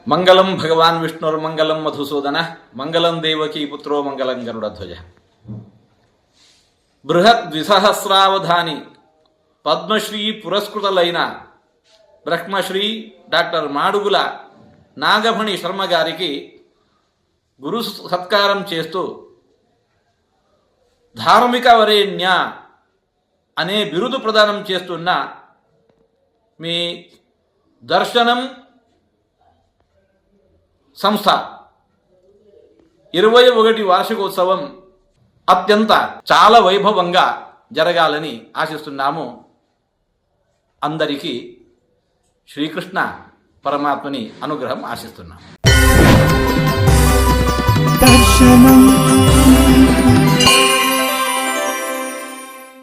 మంగళం భగవాన్ విష్ణుర్మంగళం మధుసూదన మంగళం దేవకీ పుత్రో మంగళం గరుడధ్వజ. బృహత్ ద్విసహస్రావధాని పద్మశ్రీ పురస్కృతులైన బ్రహ్మశ్రీ డాక్టర్ మాడుగుల నాగమణి శర్మ గారికి గురు సత్కారం చేస్తూ ధార్మిక వరేణ్య అనే బిరుదు ప్రదానం చేస్తున్న మీ దర్శనం సంస్థ 21వ వార్షికోత్సవం అత్యంత చాలా వైభవంగా జరగాలని ఆశిస్తున్నాము. అందరికీ శ్రీకృష్ణ పరమాత్మని అనుగ్రహం ఆశిస్తున్నాము.